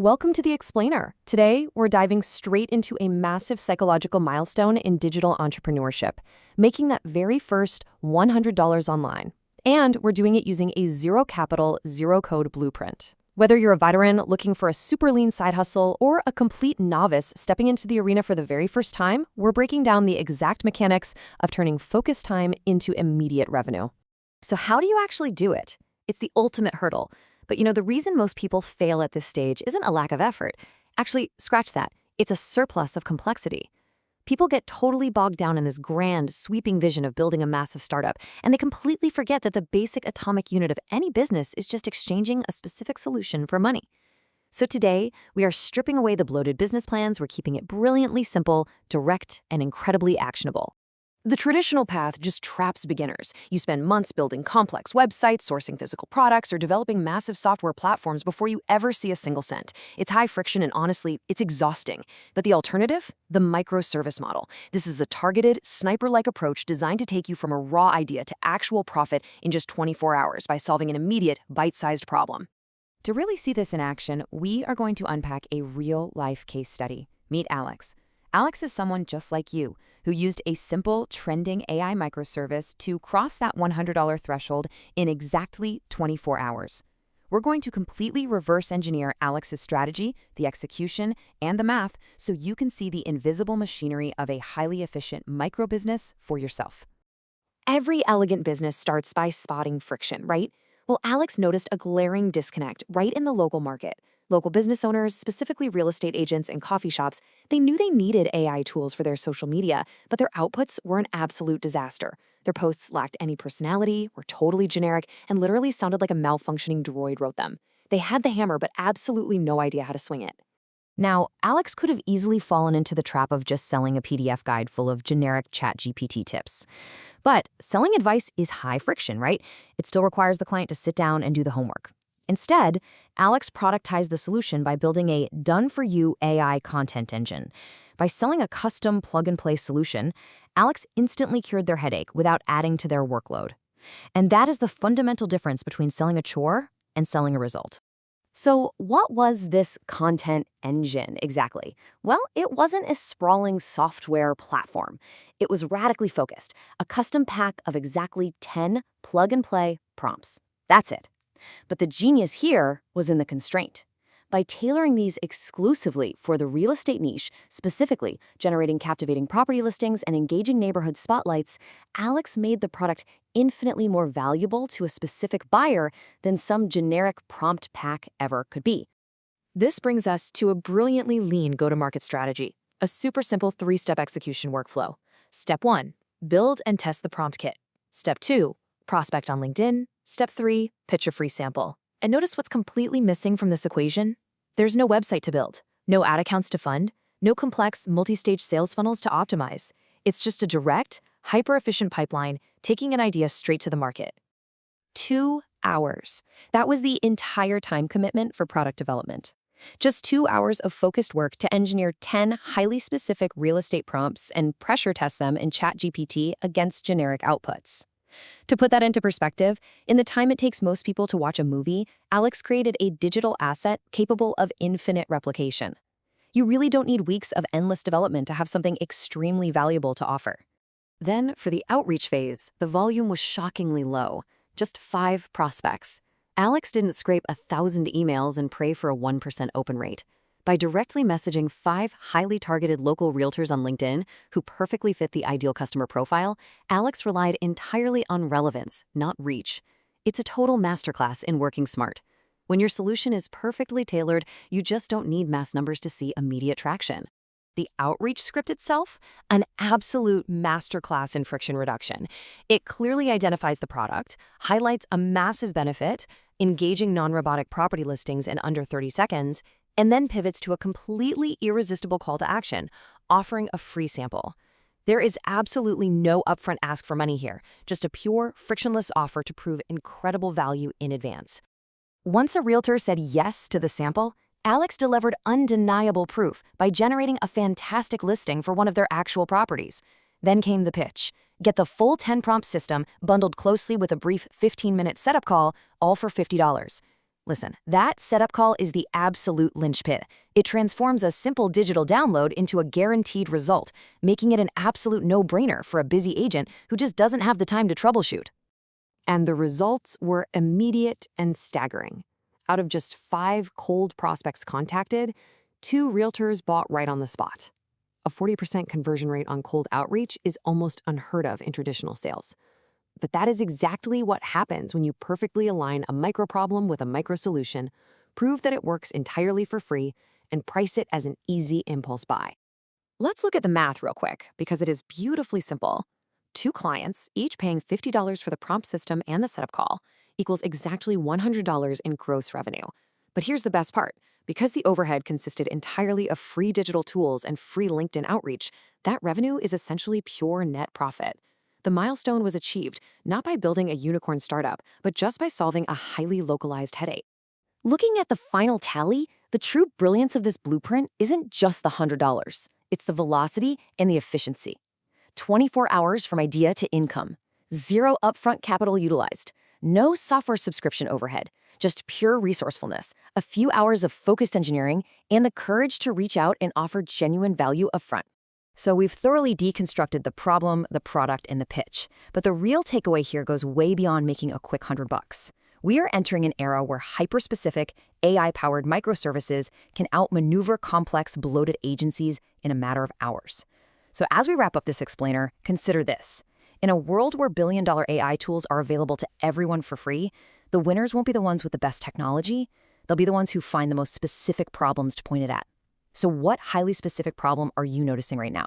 Welcome to The Explainer. Today, we're diving straight into a massive psychological milestone in digital entrepreneurship, making that very first $100 online. And we're doing it using a zero capital, zero code blueprint. Whether you're a veteran looking for a super lean side hustle or a complete novice stepping into the arena for the very first time, we're breaking down the exact mechanics of turning focused time into immediate revenue. So how do you actually do it? It's the ultimate hurdle. But the reason most people fail at this stage isn't a lack of effort. Actually, scratch that. It's a surplus of complexity. People get totally bogged down in this grand, sweeping vision of building a massive startup, and they completely forget that the basic atomic unit of any business is just exchanging a specific solution for money. So today, we are stripping away the bloated business plans. We're keeping it brilliantly simple, direct, and incredibly actionable. The traditional path just traps beginners. You spend months building complex websites, sourcing physical products, or developing massive software platforms before you ever see a single cent. It's high friction and honestly, it's exhausting. But the alternative? The microservice model. This is a targeted, sniper-like approach designed to take you from a raw idea to actual profit in just 24 hours by solving an immediate, bite-sized problem. To really see this in action, we are going to unpack a real-life case study. Meet Alex. Alex is someone just like you, who used a simple, trending AI microservice to cross that $100 threshold in exactly 24 hours. We're going to completely reverse engineer Alex's strategy, the execution, and the math so you can see the invisible machinery of a highly efficient microbusiness for yourself. Every elegant business starts by spotting friction, right? Well, Alex noticed a glaring disconnect right in the local market. Local business owners, specifically real estate agents and coffee shops, they knew they needed AI tools for their social media, but their outputs were an absolute disaster. Their posts lacked any personality, were totally generic, and literally sounded like a malfunctioning droid wrote them. They had the hammer, but absolutely no idea how to swing it. Now, Alex could have easily fallen into the trap of just selling a PDF guide full of generic ChatGPT tips. But selling advice is high friction, right? It still requires the client to sit down and do the homework. Instead, Alex productized the solution by building a done-for-you AI content engine. By selling a custom plug-and-play solution, Alex instantly cured their headache without adding to their workload. And that is the fundamental difference between selling a chore and selling a result. So what was this content engine exactly? Well, it wasn't a sprawling software platform. It was radically focused, a custom pack of exactly 10 plug-and-play prompts. That's it. But the genius here was in the constraint. By tailoring these exclusively for the real estate niche, specifically generating captivating property listings and engaging neighborhood spotlights, Alex made the product infinitely more valuable to a specific buyer than some generic prompt pack ever could be. This brings us to a brilliantly lean go-to-market strategy, a super simple 3-step execution workflow. Step 1, build and test the prompt kit. Step 2, prospect on LinkedIn. Step 3, pitch a free sample. And notice what's completely missing from this equation? There's no website to build, no ad accounts to fund, no complex multi-stage sales funnels to optimize. It's just a direct, hyper-efficient pipeline taking an idea straight to the market. 2 hours. That was the entire time commitment for product development. Just 2 hours of focused work to engineer 10 highly specific real estate prompts and pressure test them in ChatGPT against generic outputs. To put that into perspective, in the time it takes most people to watch a movie, Alex created a digital asset capable of infinite replication. You really don't need weeks of endless development to have something extremely valuable to offer. Then, for the outreach phase, the volume was shockingly low, just 5 prospects. Alex didn't scrape 1,000 emails and pray for a 1% open rate. By directly messaging 5 highly targeted local realtors on LinkedIn who perfectly fit the ideal customer profile, Alex relied entirely on relevance, not reach. It's a total masterclass in working smart. When your solution is perfectly tailored, you just don't need mass numbers to see immediate traction. The outreach script itself, an absolute masterclass in friction reduction. It clearly identifies the product, highlights a massive benefit, engaging non-robotic property listings in under 30 seconds, and then pivots to a completely irresistible call to action, offering a free sample. There is absolutely no upfront ask for money here, just a pure, frictionless offer to prove incredible value in advance. Once a realtor said yes to the sample, Alex delivered undeniable proof by generating a fantastic listing for one of their actual properties. Then came the pitch. Get the full 10-prompt system bundled closely with a brief 15-minute setup call, all for $50. Listen, that setup call is the absolute linchpin. It transforms a simple digital download into a guaranteed result, making it an absolute no-brainer for a busy agent who just doesn't have the time to troubleshoot. And the results were immediate and staggering. Out of just 5 cold prospects contacted, 2 realtors bought right on the spot. A 40% conversion rate on cold outreach is almost unheard of in traditional sales. But that is exactly what happens when you perfectly align a micro problem with a micro solution, prove that it works entirely for free, and price it as an easy impulse buy. Let's look at the math real quick, because it is beautifully simple. 2 clients, each paying $50 for the prompt system and the setup call, equals exactly $100 in gross revenue. But here's the best part. Because the overhead consisted entirely of free digital tools and free LinkedIn outreach, that revenue is essentially pure net profit. The milestone was achieved not by building a unicorn startup, but just by solving a highly localized headache. Looking at the final tally, the true brilliance of this blueprint isn't just the $100. It's the velocity and the efficiency. 24 hours from idea to income. 0 upfront capital utilized. No software subscription overhead. Just pure resourcefulness, a few hours of focused engineering, and the courage to reach out and offer genuine value upfront. So we've thoroughly deconstructed the problem, the product, and the pitch. But the real takeaway here goes way beyond making a quick $100. We are entering an era where hyper-specific, AI-powered microservices can outmaneuver complex, bloated agencies in a matter of hours. So as we wrap up this explainer, consider this. In a world where billion-dollar AI tools are available to everyone for free, the winners won't be the ones with the best technology. They'll be the ones who find the most specific problems to point it at. So what highly specific problem are you noticing right now?